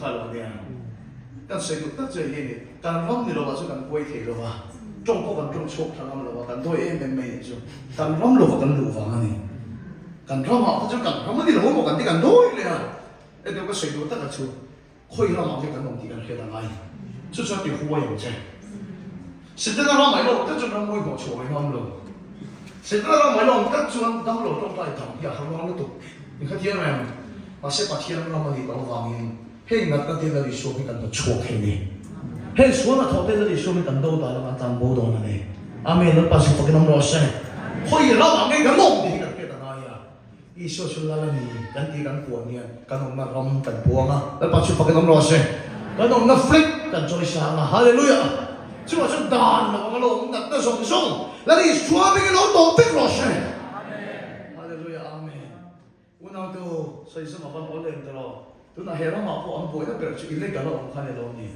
khá là nè cái xây dựng tất chơi gì càng rong thì đâu mà số càng quay thì đâu mà trong có càng trong chốt thằng nào mà càng thôi em mày chứ càng rong đâu càng lù vào này càng rong họ chứ càng rong thì đâu mà càng thì càng thôi nè em đâu có xây dựng tất cả chú khơi ra mà cái càng đồng thì càng kia càng ai chứ sao thì hoa yêu chứ实际上买了，这就让我搞错了他们了。实际上买了，这就让他们了状态躺下，他们那都，你看天没有？把些把天让他们的老方面，嘿，那个天那里说明感到错开的，嘿，说那头天那里说明感到大了嘛，咱不懂了呢。阿妹那把是不给他们老师，可以老方面跟弄的个给他那呀，一说出来了你，跟地跟过年，跟弄那ram跟播嘛，那把是不给他们老师，跟弄那 flip 跟做啥嘛，哈利路亚。就我是打了我龙的那种送，那你说明老多的老师，哈利路亚阿门。我那都所以说麻烦我来的咯，都那黑人麻烦我不会那边去一类个咯，我看的咯你，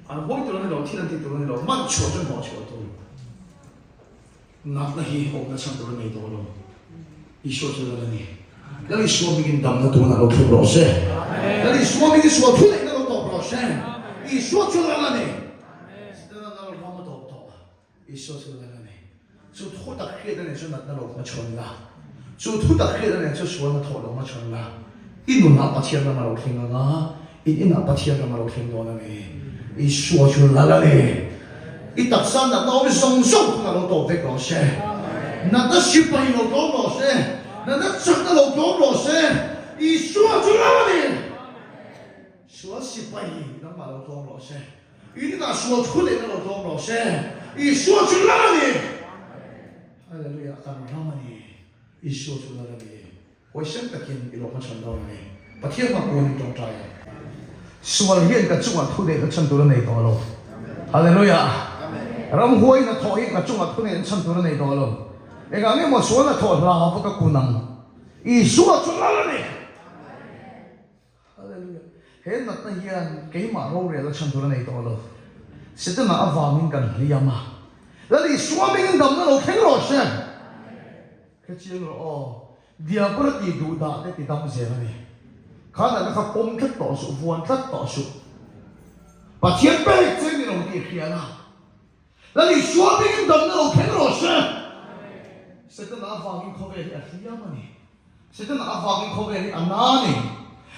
啊我一到那咯，天天到那咯，蛮错真好错都，那些我那唱到那没多咯，一说出来了你，那你说明当那多那咯不老师，那你说明说出来那咯多不老师，一说出来了你。一说出来了呢，就突打开的呢，就那老么穿啦，就突打开的呢，就说那头老么穿啦，一路拿把钱那么老听了啊，一拿把钱那么老听多了呢，一说出来了呢，一打三那老的松松那老多的老些，那那失败老多老些，那那真的老多老些，一说出来了呢，说失败那么老多老些，一定那说出来那老多老些。一说出来了你，哈利路亚，感恩他们你，一说出来了你，我想得见一路我传道了你，把天马过你中在，说了演个中啊土地个传道了你多咯，哈利路亚，让我那头一个中啊土地传道了你多咯，那个你莫说那头拉不个功能，一说出来了你，哈利路亚，现在那演几马路的个传道了你多咯。是的，那阿方面跟你呀嘛，那你说明咱们老听老师，可见了哦，第二个地图大的地当些了呢，看那个公车多数，房车多数，把钱背这个老地天啊，那你说明咱们老听老师，是的，那阿方面口味的是呀嘛呢，是的，那阿方面口味的安那呢，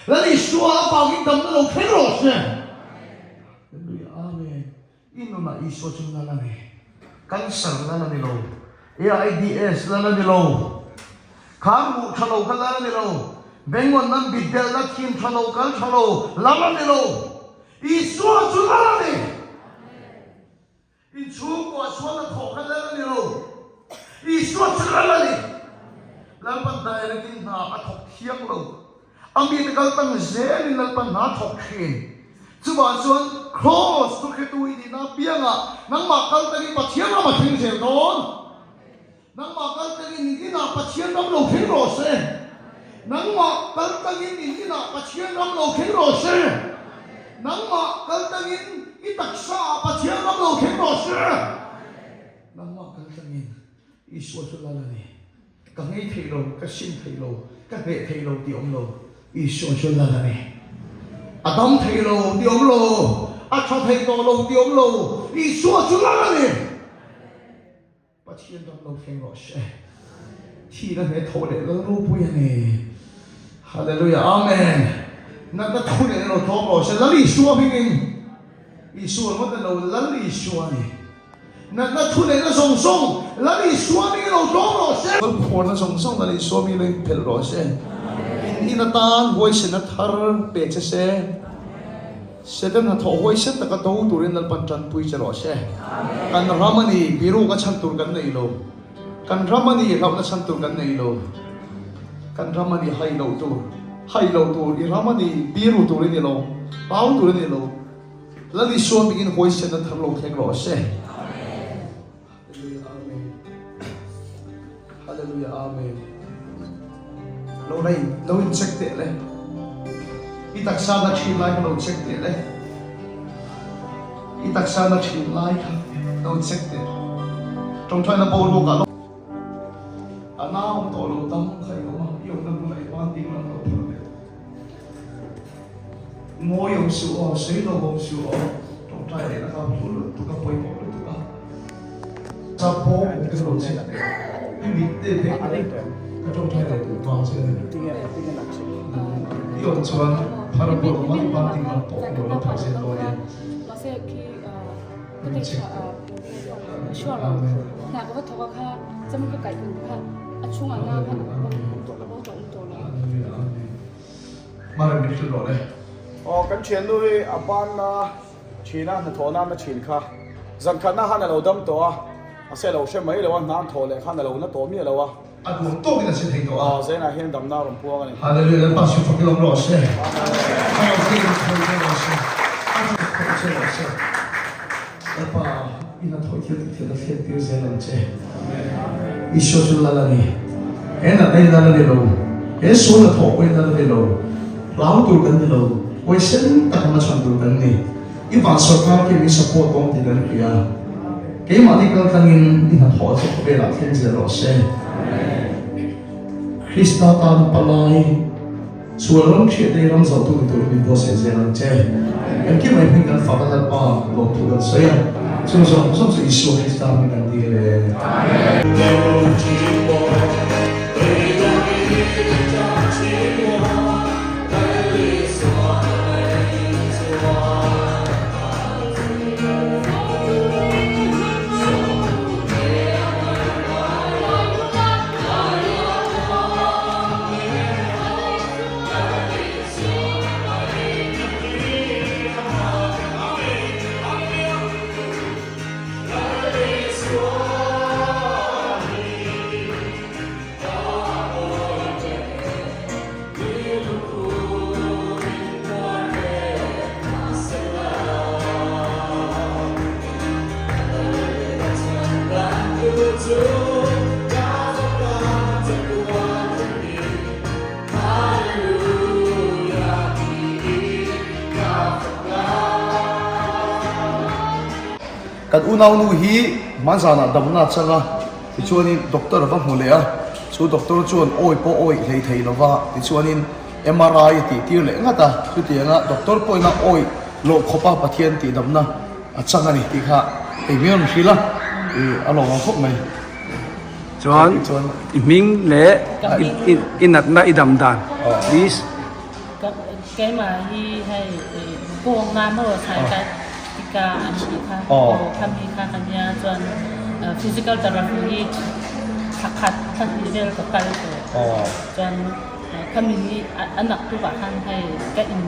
那你说阿方面咱们老听老师。ino na iso chung na lang cancer na lang nilo AIDS na lang nilo kamu chalo ka lang nilo bengon nan bidel na kim chalo ka chalo lang nilo iso chung na lang in chu ko so na tho ka lang nilo iso chung na lang lang pan dai na kin na a thok thiang lo ami ni kal tang zen ni lang pan na thok khin chú bảo xuân cross tôi khi tôi đi na biếng à nắng mặc cái cái bát chiên nó mà thiên sẻ đón nắng mặc cái cái nào bát chiên nó lâu thiên rồi xe nắng mặc cái cái nào bát chiên nó lâu thiên rồi xe nắng mặc cái đặc sa bát chiên nó lâu thiên rồi xe nắng mặc cái ý số là này cái nghe thấy lâu cái xin thấy lâu cái nghe thấy lâu tiếng lâu ý số là này Adam thấy lâu tiếng lâu, cha thấy to lâu tiếng lâu, ý số chú là gì? Bắt chiên trong lâu khen rõ sẽ, thì là nghe thổi để lâu lâu bùi này, Hallelujah, Amen. Nãy ta thổi để lâu thổi rõ sẽ lấy ý số mình, ý số mất lâu lấy ý số này, nãy ta thổi để nó song song lấy ý số mình lâu thổi rõ sẽ, vẫn còn nó song song lấy ý số mình lên phèn rõ sẽ. Inatan voice na thar peche se sedan na tho voice ta ka to turin dal panchan pui chero se kan ramani biru ka chantur kan nei lo kan ramani lau na chantur kan nei lo kan ramani hai lo tu i ramani biru turin ni lo pau turin ni lo lali so begin voice na thar lo thek ro se hallelujah amen lâu đây lâu in check tệ lên ít đặc sản là chỉ lại lâu check tệ lên ít đặc sản là chỉ lại lâu check tệ trong thời là bầu đồ cả lâu anh nào không tổ lâu tâm không thấy không yêu tâm này quan tim là lâu งอยองสูอ๋อเสียงองสูอ๋อตรงใจนะครับตัวก็ปล่อยบอกเลยตัวก็จับโป๊ะก็โดนเสียไม่มีเด็กก็ตรงใจเลยตัวฟังเสียที่อ่อนชวนพาราโบลมันบางทีมันโป๊ะโดนแล้วทำเสียตัวเนี่ยก็ได้ช่วงหนักก็ทว่าค่ะจะมันก็ไก่อยู่ค่ะช่วงหน้าค่ะตัวแล้วก็ตัวแล้วมาเรื่องนี้ตลอดเลยกันเชียนด้วยบ้านนะชีนะนั่นโทน้ำมาชีนค่ะจันขันนะฮันเราดำตัวเสร็จเราใช่ไหมเราว่าน้ำโทเลยขันเราหน้าตัวมีเราวะดูโต๊ะนี่เสียงตัวเสร็จนะเห็นดำน้ำลงพวงนี่ฮาเลลูยาปัสสุฟักลงรอเซ่ฮาเลลูยาปัสสุฟักลงรอเซ่แล้วป้าอินาทอยที่ที่เราเสียที่เซนันเซ่อิชชุลลานีเอ็นอะไรนั่นเลยเราเอ็นส่วนละทอกเอ็นนั่นเลยเราเราตัวกันเราไว้เส้นตักมาชนตัวกันนี่อีฝั่งสกาที่มีสปอร์ตตรงที่นั่นเองเกี่ยมาที่กันตั้งอินอินาทอยที่เขาเวลาที่เซรอเซ่คริสต์ตามปลายส่วนเราเชื่อได้เราจะต้องตัวเป็นผู้เสียสละเจ้ยังคิดไม่เป็นการฝันนั้นป่ะลงทุนเสียส่วนส่วนอิสุคริสต์ตามกันดีกันอุณาวนูฮีมันสานาดำนาจังอ่ะที่ชวนนี่ด็อกเตอร์ฟังหูเลยอ่ะช่วยด็อกเตอร์ชวนโอ้ยโอ้ยเลยไทยแล้วว่าที่ชวนนี่ MRI ที่เลยงั้นตาคือที่งั้นด็อกเตอร์ป่วยนะโอ้ยโลกขบปะเทียนที่ดำนะจังอันนี้ที่ข้าไอ้เมียนฟิละอารมณ์มันครบไหมจวนมิงเล่อินัดน่าอิดำดานดิสก็แกมาที่ให้โกงมาเมื่อถ่ายกันติกาอันนี้ค่ะทำมีค่ะคันยาจนphysical therapy ขัดท่านที่เรียกกับการจนคำนี้อันหนักตัวท่านให้แกอิน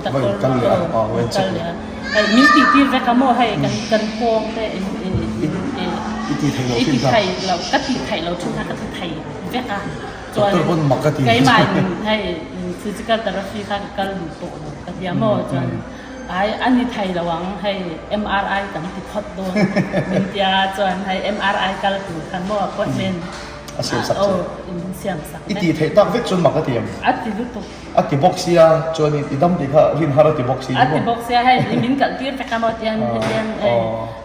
ตะโกนกันเลยมีที่แรกก็มอให้กันโกงแต่ที่ไทยเราก็ที่ไทยเราชุดนั้นก็ที่ไทยเจ้าจวนไกด์มาให้physical therapy ค่ะก็รู้ตัวกันยามอจนอันนี้ไทยระวังให้ MRI กับติดพอดโดนเป็นยาจนให้ MRI กันตัวคันมอก็เป็นเสียงสักเสียงสักอีตีไทยตั้งเวทจนมักกะเทียมอัดติลุตุติบ็อกซี่จนอีดำติค่ะรินฮาร์ติบ็อกซี่ติบ็อกซี่ให้มินกับที่ไปกันหมดยัง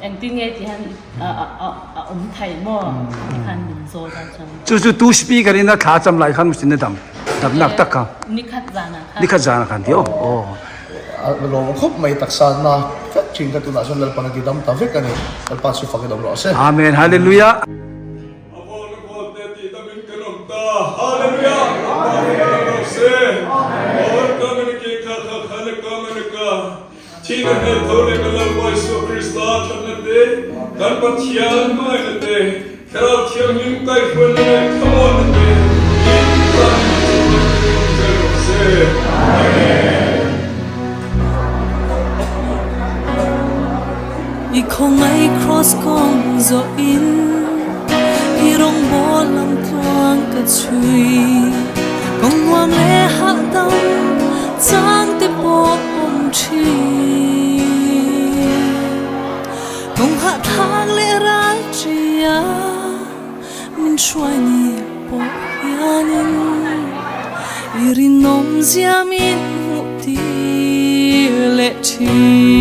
เอ็งติ้งเอที่ฮันไทยมอคันมินโซจังจู่ตู้สปีกเกอร์นี่นะขาจำไหลขันมุสลิมดำนักตักค่ะนิคัดจานะคันที่โอ้ลงครบไม่ตักษานะก็จริงกันตัวนั้นส่วนเราปนักกิดำตาเวกันนี่เราปัสสุฟักดำรอเซ่อาเมนฮาเลลูยาที่นั่นเนี่ยเท่านั้นก็เราไปสู่คริสต์จนนั่นเองการปฏิญาณไม่นั่นเองแค่เราเที่ยวยิ้มใกล้คนเลยทั้งหมดนั่นเองยิ้มใกล้คนเซ่อีคงไอครอสคงโซอินอีรงบอลำกลางกระชุยกงวางเล่หักดำจางเตปอบอมชีกงหักทางเล่รักเจียมินช่วยนี่ปอบยานินอีรินนมเสียมินหุตีเละที